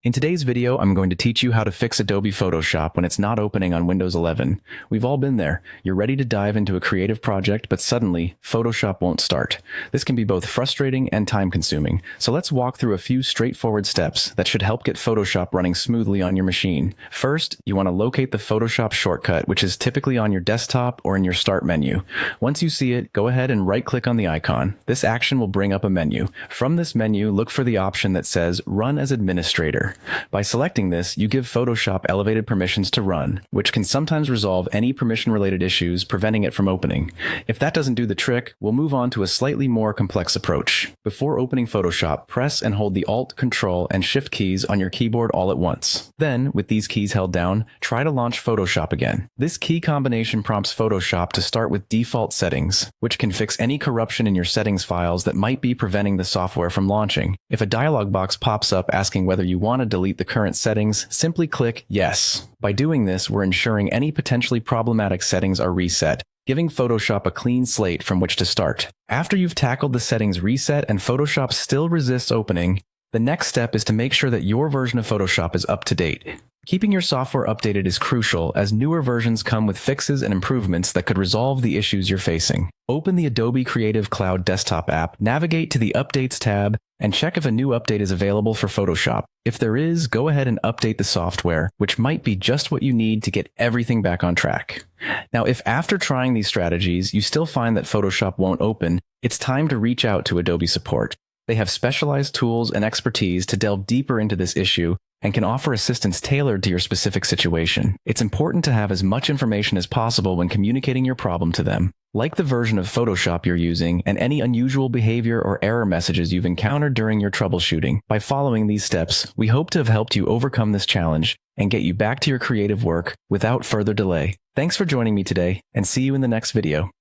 In today's video, I'm going to teach you how to fix Adobe Photoshop when it's not opening on Windows 11. We've all been there. You're ready to dive into a creative project, but suddenly, Photoshop won't start. This can be both frustrating and time-consuming, so let's walk through a few straightforward steps that should help get Photoshop running smoothly on your machine. First, you want to locate the Photoshop shortcut, which is typically on your desktop or in your Start menu. Once you see it, go ahead and right-click on the icon. This action will bring up a menu. From this menu, look for the option that says Run as Administrator. By selecting this, you give Photoshop elevated permissions to run, which can sometimes resolve any permission-related issues, preventing it from opening. If that doesn't do the trick, we'll move on to a slightly more complex approach. Before opening Photoshop, press and hold the Alt, Control, and Shift keys on your keyboard all at once. Then, with these keys held down, try to launch Photoshop again. This key combination prompts Photoshop to start with default settings, which can fix any corruption in your settings files that might be preventing the software from launching. If a dialog box pops up asking whether you want to delete the current settings, simply click Yes. By doing this, we're ensuring any potentially problematic settings are reset, giving Photoshop a clean slate from which to start. After you've tackled the settings reset and Photoshop still resists opening, the next step is to make sure that your version of Photoshop is up to date. Keeping your software updated is crucial, as newer versions come with fixes and improvements that could resolve the issues you're facing. Open the Adobe Creative Cloud desktop app, navigate to the Updates tab, and check if a new update is available for Photoshop. If there is, go ahead and update the software, which might be just what you need to get everything back on track. Now, if after trying these strategies, you still find that Photoshop won't open, it's time to reach out to Adobe support. They have specialized tools and expertise to delve deeper into this issue and can offer assistance tailored to your specific situation. It's important to have as much information as possible when communicating your problem to them, like the version of Photoshop you're using and any unusual behavior or error messages you've encountered during your troubleshooting. By following these steps, we hope to have helped you overcome this challenge and get you back to your creative work without further delay. Thanks for joining me today, and see you in the next video.